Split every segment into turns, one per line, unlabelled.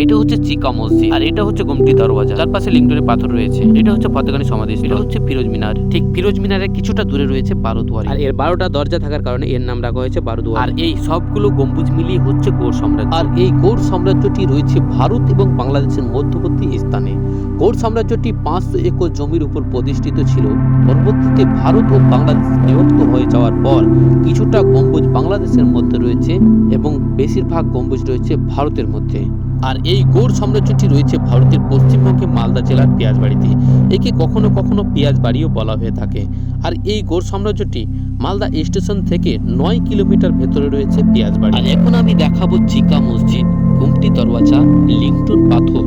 এটা হচ্ছে চিকা মসজিদ, আর এটা হচ্ছে গুমটি দরওয়াজা, যার পাশে লিংটনের পাথর রয়েছে। এটা হচ্ছে ফতেগানি সমাধি, এটা হচ্ছে ফিরোজ মিনার। ঠিক ফিরোজ মিনারের কিছুটা দূরে রয়েছে বারুদুয়ারি, আর এর 12টা দরজা থাকার কারণে এর নাম রাখা হয়েছে বারুদুয়ারি। আর এই সবগুলো গম্বুজ মিলিয়ে হচ্ছে গৌড় সাম্রাজ্য। আর এই গৌড় সাম্রাজ্যটি রয়েছে ভারত এবং বাংলাদেশের মধ্যবর্তী স্থানে। গৌড় সাম্রাজ্যটি 500 একর জমির উপর প্রতিষ্ঠিত ছিল। পরবর্তীতে ভারত ও বাংলাদেশ বিভক্ত হয়ে যাওয়ার পর কিছুটা গম্বুজ বাংলাদেশের মধ্যে রয়েছে এবং বেশিরভাগ গম্বুজ রয়েছে ভারতের মধ্যে। আর এই গৌড় সাম্রাজ্যটি রয়েছে ভারতের পশ্চিমবঙ্গে মালদা জেলার পেঁয়াজবাড়িতে। একে কখনো কখনো পেঁয়াজবাড়িও বলা হয়ে থাকে। আর এই গৌড় সাম্রাজ্যটি মালদা স্টেশন থেকে 9 কিলোমিটার ভেতরে রয়েছে পেঁয়াজবাড়ি। আর এখন আমি দেখাবো চিকা মসজিদ, গুমটি দরওয়াজা, লিংটন পাথর,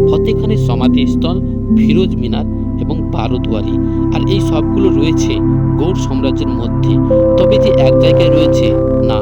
ফতেখানির সমাধিস্থল, ফিরোজ মিনার এবং বারুদুয়ারি। আর এই সবগুলো রয়েছে গৌড় সাম্রাজ্যের মধ্যে। তবে যে এক জায়গায় রয়েছে না,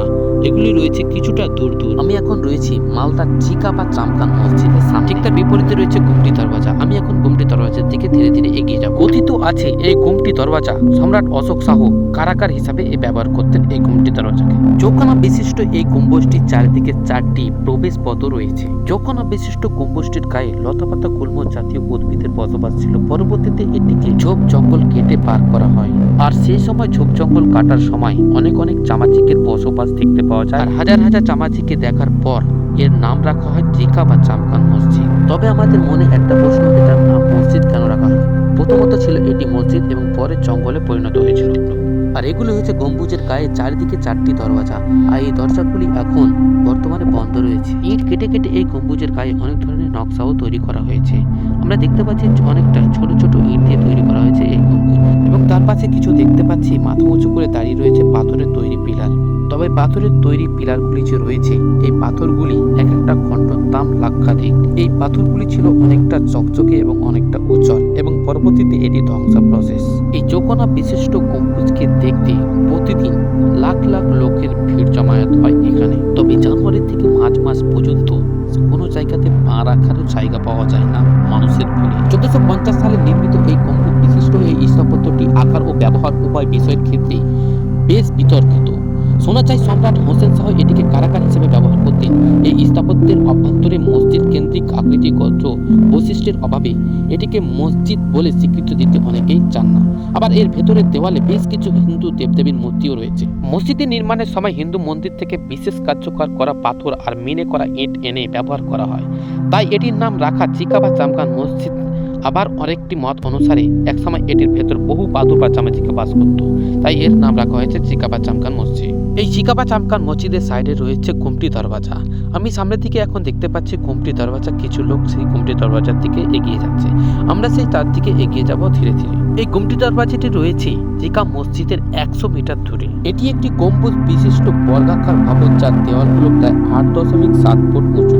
এগুলি রয়েছে কিছুটা দূর দূর। আমি এখন রয়েছি মালদার চিকা বা চামকান মসজিদের সামনে। ঠিক তার বিপরীতে রয়েছে গুমটি দরওয়াজা। আমি এখন গুমটি দরওয়াজার দিকে ধীরে ধীরে এগিয়ে যাব। কথিত আছে এই গুমটি দরওয়াজা সম্রাট অশোক শাহ কারাগার হিসাবে ব্যবহার করতেন এই গুমটি দরওয়াজাকে। চৌকানা বিশিষ্ট এই গম্বুজটির চারিদিকে 4টি প্রবেশ পথ রয়েছে। চৌকানা বিশিষ্ট গম্বুজটির গায়ে লতাপাতা গুল্ম জাতীয় উদ্ভিদের বসবাস ছিল। পরবর্তীতে এটিকে ঝোপ জঙ্গল কেটে পার করা হয়। আর সেই সময় ঝোপ জঙ্গল কাটার সময় অনেক অনেক চামাচিকের বসবাস দেখতে পাওয়া যায়। আর হাজার হাজার চামাচিকে দেখার পর এর নাম রাখা হয় চিকা বা চামকান মসজিদ। তবে আমাদের মনে একটা প্রশ্ন, এটার নাম মসজিদ কেন রাখা হয়? প্রথমত ছিল এটি মসজিদ এবং পরে জঙ্গলে পরিণত হয়েছিল। আর এগুলো হচ্ছে গম্বুজের গায়ে চারিদিকে 4টি দরওয়াজা। আর এই দরজাগুলি এখন বর্তমানে বন্ধ রয়েছে। ইট কেটে কেটে এই গম্বুজের গায়ে অনেক ধরনের নকশাও তৈরি করা হয়েছে। আমরা দেখতে পাচ্ছি অনেকটা ছোট ছোট ইট দিয়ে তৈরি করা হয়েছে এই গম্বুজ, এবং তার পাশে কিছু দেখতে পাচ্ছি মাথা উঁচু করে দাঁড়িয়ে রয়েছে পাথরের তৈরি পিলার। তবে পাথরের তৈরি পিলারগুলি যে রয়েছে, এই পাথরগুলি এক একটা খণ্ডর দাম লাক্ষাধিক। এই পাথরগুলি ছিল অনেকটা চকচকে এবং অনেকটা উজ্জ্বল, এবং পরবর্তীতে এটি ধ্বংস প্রসেস। এই চৌকোনা বিশিষ্ট গম্বুজকে দেখতে প্রতিদিন লাখ লাখ লোকের ভিড় জমায়েত হয় এখানে। তবে জানুয়ারি থেকে মার্চ মাস পর্যন্ত কোনো জায়গাতে পা রাখারও জায়গা পাওয়া যায় না মানুষের ভিড়ে। 1450 সালে নির্মিত এই গম্বুজ বিশিষ্ট এই স্থাপত্যটি আকার ও ব্যবহার উভয় বিষয়ের ক্ষেত্রে বেশ বিতর্কিত। শোনা যায় সম্রাট হোসেন শাহ এটিকে কারাগার হিসেবে ব্যবহার করতেন। এই স্থাপত্যের অভ্যন্তরে মসজিদ কেন্দ্রিক আকৃতিগত বৈশিষ্ট্যের অভাবে এটিকে মসজিদ বলে স্বীকৃতি দিতে অনেকেই চান না। আবার এর ভেতরের দেওয়ালে বেশ কিছু হিন্দু দেবদেবীর মূর্তিও রয়েছে। মসজিদের নির্মাণের সময় হিন্দু মন্দির থেকে বিশেষ কার্যকর করা পাথর আর মিনে করা ইট এনে ব্যবহার করা হয়। তাই এটির নাম রাখা চিকা বা চামকান মসজিদ। আবার আরেকটি মত অনুসারে একসময় এটির ভেতর বহু বাদুর বা চামাচিকে বাস করত, তাই এর নাম রাখা হয়েছে চিকা বা চামকান মসজিদ। এই চিকা বা চামকান মসজিদের সাইডে রয়েছে গুমটি দরওয়াজা। আমি সামনের দিকে এখন দেখতে পাচ্ছি গুমটি দরওয়াজা। কিছু লোক সেই গুমটি দরওয়াজার দিকে এগিয়ে যাচ্ছে। আমরা সেই তার দিকে এগিয়ে যাব ধীরে ধীরে। এই গুমটি দরওয়াজাটি রয়েছে চিকা মসজিদের 100 মিটার দূরে। এটি একটি গম্বুজ বিশিষ্ট বর্গাকার ভবন, যার দেওয়ালগুলো প্রায় 8.7 ফুট উঁচু।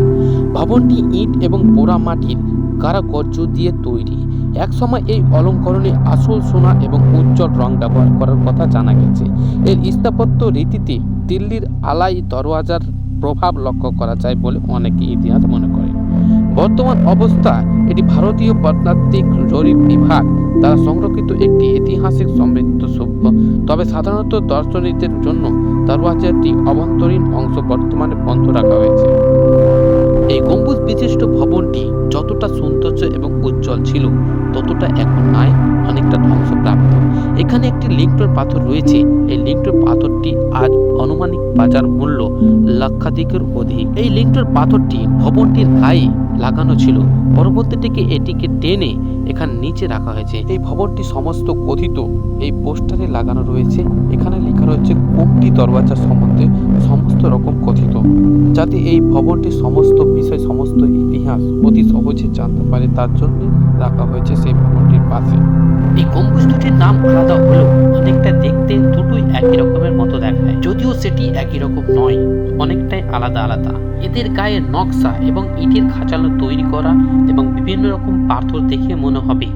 ভবনটি ইট এবং পোড়া মাটির কারুকার্য দিয়ে তৈরি। একসময় এই অলঙ্করণে আসল সোনা এবং উজ্জ্বল রং ব্যবহার করার কথা জানা গেছে। এর স্থাপত্য রীতিতে দিল্লির আলাই দরওয়াজার প্রভাব লক্ষ্য করা যায় বলে অনেকে ইতিহাস মনে করে। বর্তমান অবস্থা এটি ভারতীয় প্রত্নতাত্ত্বিক জরিপ বিভাগ দ্বারা সংরক্ষিত একটি ঐতিহাসিক সমৃদ্ধ সভ্য। তবে সাধারণত দর্শনীদের জন্য দরওয়াজাটি অভ্যন্তরীণ অংশ বর্তমানে বন্ধ রাখা হয়েছে। এই গম্বুজ বিশিষ্ট ভবনটি যতটা সৌন্দর্য এবং উজ্জ্বল ছিল ততটা এখন নাই, অনেকটা ধ্বংসপ্রাপ্ত। এখানে একটি লিংটন পাথর রয়েছে। এই লিংটন পাথরটি আজ আনুমানিক বাজার মূল্য লক্ষাধিকের অধিক। এই লিংটন পাথরটি ভবনটির গায়ে লাগানো ছিল। পরবর্তীতে এটিকে টেনে এখানে নিচে রাখা হয়েছে। এই ভবনটি সমস্ত কথিত এই পোস্টারে লাগানো রয়েছে। এখানে লেখা রয়েছে গুমটি দরওয়াজা সম্বন্ধে সমস্ত রকম কথিত, যাতে এই ভবনটির সমস্ত বিষয়, সমস্ত ইতিহাস অতি সহজে জানতে পারে, তার জন্য রাখা হয়েছে সেই ভবনটির পাশে। এই গম্বুজ দুটির নাম আলাদা হলেও অনেকটা দেখতে দুটোই একই রকমের মতো দেখায়, যদিও সেটি একই রকম নয়, অনেকটাই আলাদা আলাদা। এদের গায়ে নকশা এবং ইটের খাঁচালো তৈরি করা এবং বিভিন্ন রকম পাথর দেখে মনে হবে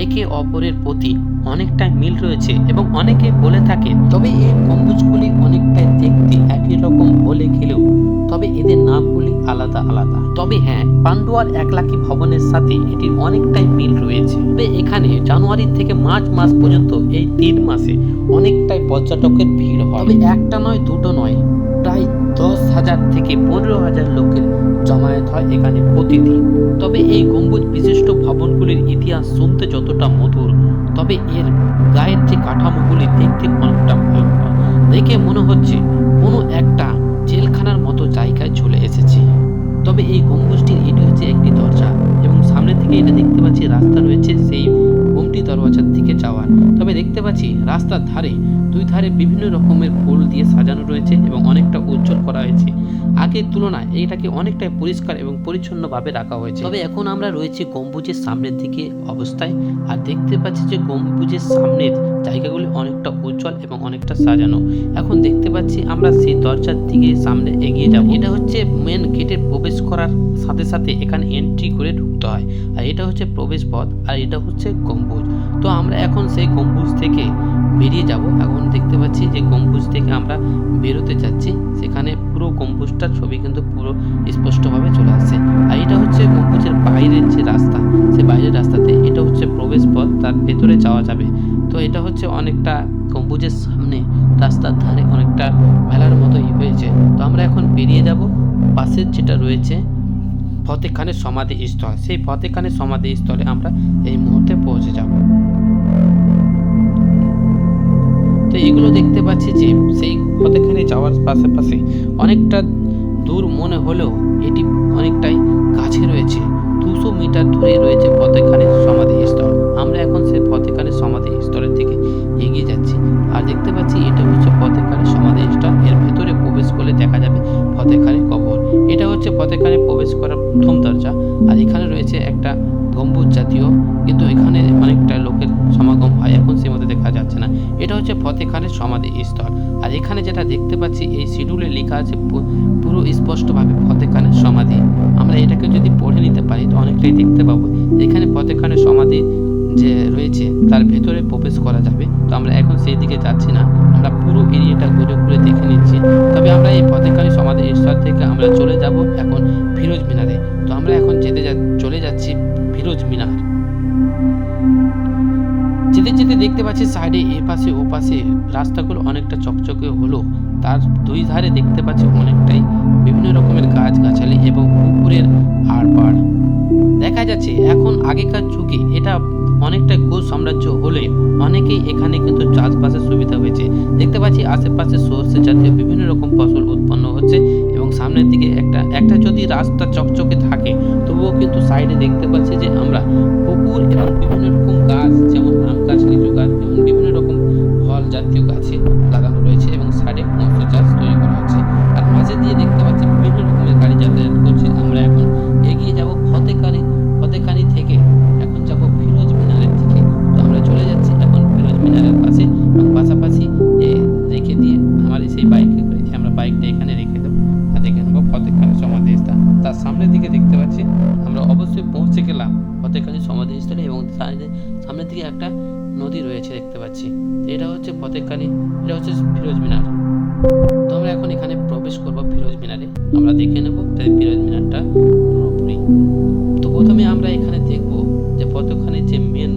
একে অপরের প্রতি অনেকটাই মিল রয়েছে, এবং অনেকে বলে থাকে। তবে এই গম্বুজগুলি অনেকটাই দেখতে একই রকম বলে গেলেও তবে এদের নামগুলি আলাদা আলাদা। তবে হ্যাঁ, পান্ডুয়ার একলাকি ভবনের সাথে এটির অনেকটাই মিল রয়েছে। তবে এখানে জানুয়ারি থেকে মার্চ মাস পর্যন্ত এই 3 মাসে অনেকটাই পর্যটকের ভিড় হয়। তবে একটা নয়, দুটো নয়, প্রায় 10,000 থেকে 15,000 লোকের জমায়েত হয় এখানে প্রতিদিন। তবে এই গম্বুজ বিশিষ্ট ভবনগুলির ইতিহাস শুনতে যতটা মধুর, তবে এর গায়ের যে কাঠামোগুলি দেখতে অনেকটা ভয়ঙ্কর। দেখে মনে হচ্ছে কোনো একটা জেলখানার মতো জায়গায় চলে এসেছে। তবে এই গম্বুজটির এটি হচ্ছে একটি দরজা এবং সামনে থেকে এটা দেখতে পাচ্ছি রাস্তা রয়েছে সেই গুমটি দরওয়াজার দিকে যাওয়ার। তবে দেখতে পাচ্ছি রাস্তার ধারে দুই ধারে বিভিন্ন রকমের ফুল দিয়ে সাজানো রয়েছে এবং অনেকটা উজ্জ্বল করা হয়েছে। আগের তুলনায় এটাকে অনেকটাই পরিষ্কার এবং পরিচ্ছন্নভাবে রাখা হয়েছে। তবে এখন আমরা রয়েছি গম্বুজের সামনের দিকে অবস্থায়, আর দেখতে পাচ্ছি যে গম্বুজের সামনের জায়গাগুলি অনেকটা উজ্জ্বল এবং অনেকটা সাজানো। এখন দেখতে পাচ্ছি আমরা সেই দরজার দিকে সামনে এগিয়ে যাব। এটা হচ্ছে মেন গেটের প্রবেশ করার সাথে সাথে এখানে এন্ট্রি করে ঢুকতে হয়, আর এটা হচ্ছে প্রবেশ পথ, আর এটা হচ্ছে গম্বুজ। তো আমরা এখন সেই গম্বুজ থেকে বেরিয়ে যাব। এখন দেখতে পাচ্ছি যে গম্বুজ থেকে আমরা বেরোতে যাচ্ছি, সেখানে পুরো গম্বুজটার ছবি কিন্তু পুরো স্পষ্টভাবে চলে আসছে। আর এটা হচ্ছে গম্বুজের বাইরের যে রাস্তা, সে বাইরের রাস্তাতে এটা হচ্ছে প্রবেশ পথ, তার ভেতরে যাওয়া যাবে। তো এটা হচ্ছে অনেকটা গম্বুজের সামনে রাস্তার ধারে অনেকটা মেলার মতোই হয়েছে। তো আমরা এখন বেরিয়ে যাব। পাশের যেটা রয়েছে ফতেহ খানের সমাধি স্থল, সেই ফতেহ খানের সমাধি স্থলে আমরা এই মুহূর্তে পৌঁছে যাব। তো এগুলো দেখতে পাচ্ছি যে সেই ফতেহ খানে যাওয়ার পাশাপাশি অনেকটা দূর মনে হলেও এটি অনেকটাই কাছে রয়েছে। 200 মিটার দূরে রয়েছে ফতেহ খানের সমাধি স্থল। আমরা এখন সেই ফতেহ খানের সমাধি স্থলের দিকে এগিয়ে যাচ্ছি। আর দেখতে পাচ্ছি এটা হচ্ছে ফতেহ খানের সমাধি স্থল। এর ভেতরে প্রবেশ করলে দেখা যাবে ফতেহ খানের কবর। এটা হচ্ছে ফতেহ খানে প্রবেশ করার প্রথম দরজা। আর এখানে রয়েছে একটা গম্বুজ জাতীয়, কিন্তু এখানে অনেকটা লোকের সমাগম হয়, এখন সে মধ্যে দেখা যাচ্ছে না। এটা হচ্ছে ফতেহ খানের সমাধি স্থল। আর এখানে যেটা দেখতে পাচ্ছি এই শিডিউলে লেখা আছে পুরো স্পষ্টভাবে ফতেহ খানের সমাধি। আমরা এটাকে যদি পড়ে নিতে পারি তো অনেকটাই দেখতে পাবো। এখানে ফতেহ খানের সমাধি যে রয়েছে তার ভেতরে প্রবেশ করা যাবে। তো আমরা এখন সেই দিকে যাচ্ছি না, আমরা পুরো এরিয়াটা ঘুরে ঘুরে দেখে নিচ্ছি। তবে আমরা এই ফতেহ খানের সমাধি স্থল থেকে আমরা চলে যাব এখন ফিরোজ মিনারে। তো আমরা এখন চলে যাচ্ছি ফিরোজ মিনার। যেতে যেতে দেখতে পাচ্ছি সাইডে এ পাশে ও পাশে রাস্তাগুলো অনেকটা চকচকে হলো, তার দুই ধারে দেখতে পাচ্ছি অনেকটাই বিভিন্ন রকমের গাছ গাছালি এবং পুকুরের আড়পাড় দেখা যাচ্ছে। এখন আগেকার যুগে এটা অনেকটা গোল সাম্রাজ্য হলে অনেকেই এখানে কিন্তু চাষবাসের সুবিধা হয়েছে। দেখতে পাচ্ছি আশেপাশে সর্ষে জাতীয় বিভিন্ন রকম ফসল উৎপন্ন হচ্ছে এবং সামনের দিকে একটা যদি রাস্তা চকচকে থাকে তবুও কিন্তু সাইডে দেখতে পাচ্ছি যে আমরা পুকুর এবং বিভিন্ন রকম গাছ, যেমন আম গাছ, লিচু গাছ, যেমন বিভিন্ন রকম ফল জাতীয় গাছে লাগানো রয়েছে এবং সাইডে মৎস্য চাষ তৈরি করা হচ্ছে। আর মাঝে দিয়ে দেখতে পাচ্ছি বিভিন্ন রকমের গাড়ি যাতায়াত করছে। আমরা এখন এগিয়ে যাব ফতেহখানি থেকে এখন যাব ফিরোজ মিনারের দিকে। তো আমরা চলে যাচ্ছি এখন ফিরোজ মিনারের পাশে এবং পাশাপাশি রেখে দিয়ে আমার সেই বাইকে করে আমরা বাইকটা এখানে রেখে দেবো আর দেখে নেবো ফতেহ খানের সমাধি স্থল। তার সামনের দিকে দেখতে পাচ্ছি আমরা অবশ্যই পৌঁছে গেলাম ফতেহ খানের সমাধি স্থলে এবং সামনের দিকে একটা নদী রয়েছে দেখতে পাচ্ছি। এটা হচ্ছে ফতেহ খানি, এটা হচ্ছে ফিরোজ মিনার। তো আমরা এখন এখানে প্রবেশ করব ফিরোজ মিনারে, আমরা দেখে নেব ফিরোজ মিনারটা পুরোপুরি। তো প্রথমে আমরা এখানে দেখব যে ফতেহ খানের যে মেন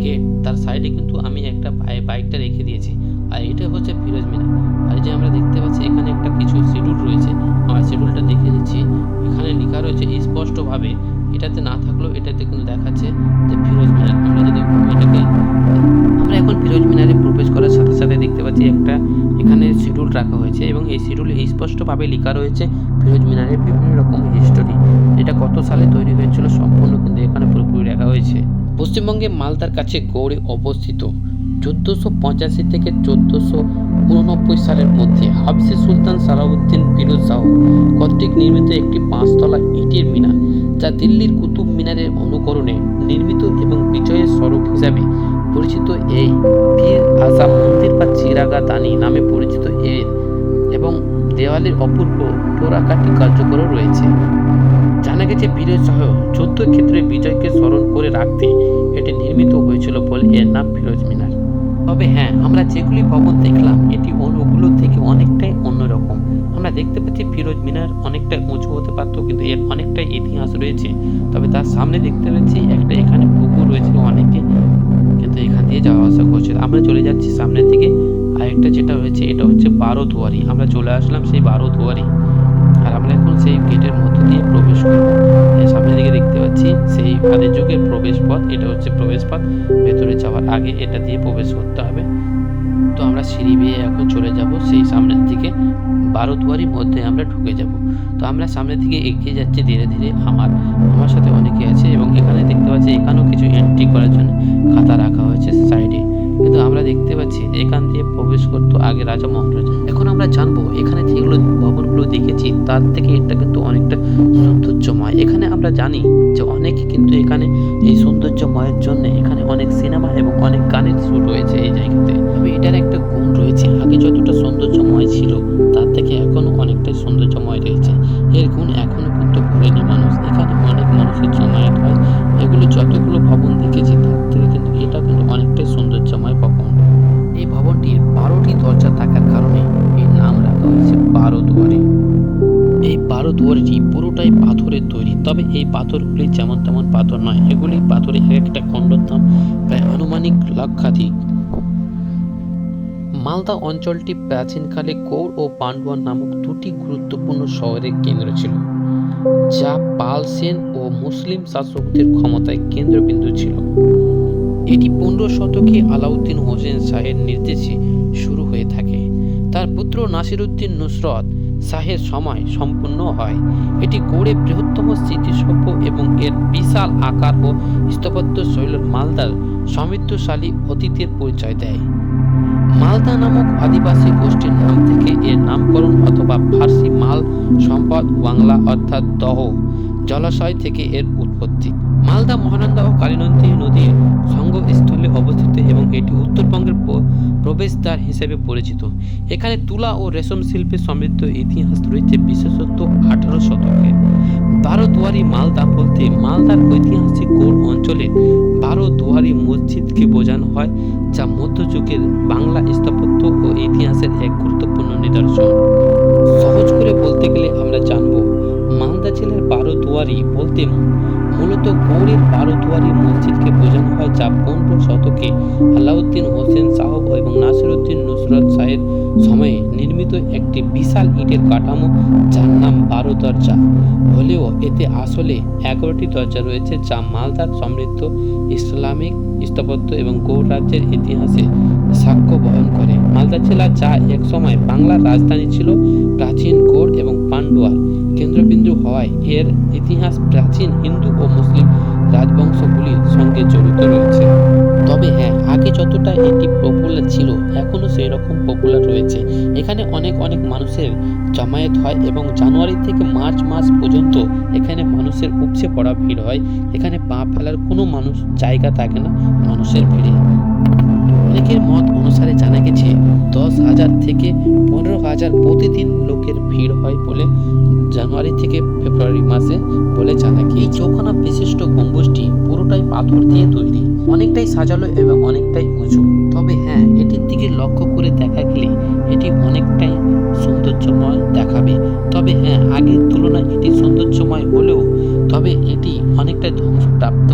গেট তার সাইডে কিন্তু আমি একটা বাইকটা রেখে দিয়েছি, আর এটা হচ্ছে ফিরোজ মিনার। আর যে আমরা দেখতে পাচ্ছি এখানে একটা কিছু শিডিউল রয়েছে, আমরা শিডিউলটা দেখে নিচ্ছি। এখানে লেখা রয়েছে স্পষ্টভাবে, এটাতে না থাকলেও এটাতে কিন্তু দেখাচ্ছে যে ফিরোজ মিনার। আমরা যদি আমরা এখন ফিরোজ মিনারে প্রবেশ করার সাথে সাথে দেখতে পাচ্ছি একটা এখানে শিডিউল রাখা হয়েছে এবং এই শিডিউলে স্পষ্টভাবে লেখা রয়েছে ফিরোজ মিনারের বিভিন্ন রকম হিস্টোরি, এটা কত সালে তৈরি হয়েছিল সম্পূর্ণ কিন্তু এখানে পুরোপুরি লেখা হয়েছে। পশ্চিমবঙ্গে মালদার কাছে গৌড়ে অবস্থিত 1485 থেকে 1489 সালের মধ্যে হাবশি সুলতান সালাউদ্দিন ফিরোজ শাহ কর্তৃক নির্মিত একটি 5 তলা ইটের মিনার, যা দিল্লির কুতুব মিনারের অনুকরণে নির্মিত এবং বিজয়ের স্বরূপ হিসাবে পরিচিত। এই পীর আজম মন্দির বা চিরাগা দানি নামে পরিচিত এবং দেওয়ালের অপূর্ব টোরাকাটি কার্যকর রয়েছে। জানা গেছে ফিরোজ শাহ যুদ্ধক্ষেত্রে বিজয়কে স্মরণ করে রাখতে এটি নির্মিত হয়েছিল বলে এর নাম ফিরোজ মিনার। তবে হ্যাঁ, আমরা যেগুলি ভবন দেখলাম এটি ওগুলো থেকে অনেকটাই অন্যরকম। আমরা দেখতে পাচ্ছি ফিরোজ মিনার অনেকটাই উঁচু হতে পারতো, কিন্তু এর অনেকটাই ইতিহাস রয়েছে। তবে তার সামনে দেখতে পাচ্ছি একটা এখানে পুকুর রয়েছে, অনেকে কিন্তু এখান দিয়ে যাওয়া আসা করছে। আমরা চলে যাচ্ছি সামনের দিকে। আর আরেকটা যেটা রয়েছে এটা হচ্ছে 12 দুয়ারি। আমরা চলে আসলাম সেই 12 দুয়ারি, আর আমরা এখন সেই গেটের মধ্য দিয়ে প্রবেশ করব। এই সামনে দিকে দেখতে পাচ্ছি সেই আদি যুগের প্রবেশ পথ, এটা হচ্ছে প্রবেশ পথ। ভেতরে যাওয়ার আগে এটা দিয়ে প্রবেশ করতে হবে। তো আমরা সিঁড়ি বেয়ে এখন চলে যাব সেই সামনের দিকে, 12 দুয়ারির মধ্যে আমরা ঢুকে যাব। তো আমরা সামনের দিকে এগিয়ে যাচ্ছি ধীরে ধীরে। আমার সাথে অনেকে আছে এবং এখানে দেখতে পাচ্ছি এখানেও কিছু এন্ট্রি করার জন্য খাতা রাখা হয়েছে সাইডে। কিন্তু আমরা দেখতে পাচ্ছি এখান দিয়ে প্রবেশ করতো আগে রাজা মহারাজা। এখন আমরা জানবো এখানে যেগুলো ভবনগুলো দেখেছি তার থেকে এটা কিন্তু অনেকটা সৌন্দর্যময়। এখানে আমরা জানি যে অনেকে কিন্তু এখানে এই সৌন্দর্যময়ের জন্য এখানে অনেক সিনেমা এবং অনেক গানের শুট হয়েছে এই জায়গাতে। তবে এটার একটা গুণ রয়েছে, আগে যতটা সৌন্দর্যময় ছিল তার থেকে এখনো অনেকটাই সৌন্দর্যময় রয়েছে। এর গুণ এখনো কিন্তু ভুলেনি মানুষ। এখানে অনেক মানুষের জমায়েত হয়। এগুলো যতগুলো ভবন দেখেছি তার থেকে কিন্তু এটা কিন্তু অনেকটাই সৌন্দর্যময় ভবন। এই ভবনটির 12টি দরজা থাকার কারণে এর নাম রাখা হয়েছে 12 দুয়ারি। এই 12 দুয়ারিটি পুরোটাই পাথরের তৈরি। তবে এই পাথরগুলি যেমন তেমন পাথর নয়, এগুলি পাথরে এক একটা খণ্ডর দাম প্রায় আনুমানিক লক্ষাধিক। মালদা অঞ্চলটি প্রাচীনকালে গৌড় ও পান্ডুয়া নামক দুটি গুরুত্বপূর্ণ শহরের কেন্দ্র ছিল, যা পাল সেন ও মুসলিম শাসকদের ক্ষমতায় কেন্দ্রবিন্দু ছিল। এটি 15 শতকে আলাউদ্দিন হোসেন শাহের নির্দেশে শুরু হয়ে থাকে। তার পুত্র নাসিরউদ্দিন নুসরত শাহের সময় সম্পূর্ণ হয়। এটি গৌড়ের বৃহত্তম স্মৃতিসৌধ এবং এর বিশাল আকার ও স্থাপত্য শৈলীর মালদার সমৃদ্ধশালী অতীতের পরিচয় দেয়। মালদা নামক আদিবাসী গোষ্ঠীর নাম থেকে এর নামকরণ, অথবা ফার্সি মাল সম্পদ, বাংলা অর্থাৎ দহ জলাশয় থেকে এর উৎপত্তি। মালদা মহানন্দা ও কালীনদী নদীর সঙ্গমস্থলে অবস্থিত এবং এটি উত্তরবঙ্গের প্রবেশদ্বার হিসেবে পরিচিত। এখানে তুলা ও রেশম শিল্পের সমৃদ্ধ ইতিহাস রয়েছে, বিশেষত 18 শতকে। 12 দুয়ারি মালদা বলতে মালদার ঐতিহাসিক গৌড় অঞ্চলের 12 দুয়ারি মসজিদকে বোঝানো হয়, যা মধ্যযুগের বাংলা স্থাপত্য ও ইতিহাসের এক গুরুত্বপূর্ণ নিদর্শন। সহজ করে বলতে গেলে আমরা জানব মালদা জেলার 12 দুয়ারি বলতে মূলত গৌড়ের 12 দুয়ারি মসজিদকে বোঝানো হয়, যা 15 শতকে আলাউদ্দিন হোসেন শাহ এবং নাসিরউদ্দিন নুসরত শাহের সময়ে নির্মিত একটি বিশাল ইটের কাঠামো, যার নাম 12 দরজা হলেও এতে আসলে 11টি দরজা রয়েছে, যা মালদার সমৃদ্ধ ইসলামিক স্থাপত্য এবং গৌড় রাজ্যের ইতিহাসে সাক্ষ্য বহন করে। মালদা জেলা, যা একসময় বাংলার রাজধানী ছিল, প্রাচীন গৌড় এবং পান্ডুয়ার কেন্দ্রবিন্দু হওয়ায় এর ইতিহাস প্রাচীন হিন্দু ও মুসলিম রাজবংশগুলির সঙ্গে জড়িত রয়েছে। তবে হ্যাঁ, আগে যতটা এটি পপুলার ছিল এখনও সেই রকম পপুলার রয়েছে। এখানে অনেক মানুষের জমায়েত হয় এবং জানুয়ারি থেকে মার্চ মাস পর্যন্ত এখানে মানুষের উপচে পড়া ভিড় হয়। এখানে পা ফেলার কোনো জায়গা থাকে না মানুষের ভিড়ে। অনেকের মত অনুসারে জানা গেছে 10,000 থেকে 15,000 প্রতিদিন লোকের ভিড় হয় বলে জানুয়ারি থেকে ফেব্রুয়ারি মাসে বলে জানা গিয়েছে। এই চৌখানা বিশিষ্ট গম্বুজটি পুরোটাই পাথর দিয়ে তৈরি, অনেকটাই সাজালো এবং অনেকটাই উঁচু। তবে হ্যাঁ, এটির দিকে লক্ষ্য করে দেখা গেলে এটি অনেকটাই সৌন্দর্যময় দেখাবে। তবে হ্যাঁ, আগের তুলনায় এটি সৌন্দর্যময় হলেও তবে এটি অনেকটাই ধ্বংসপ্রাপ্ত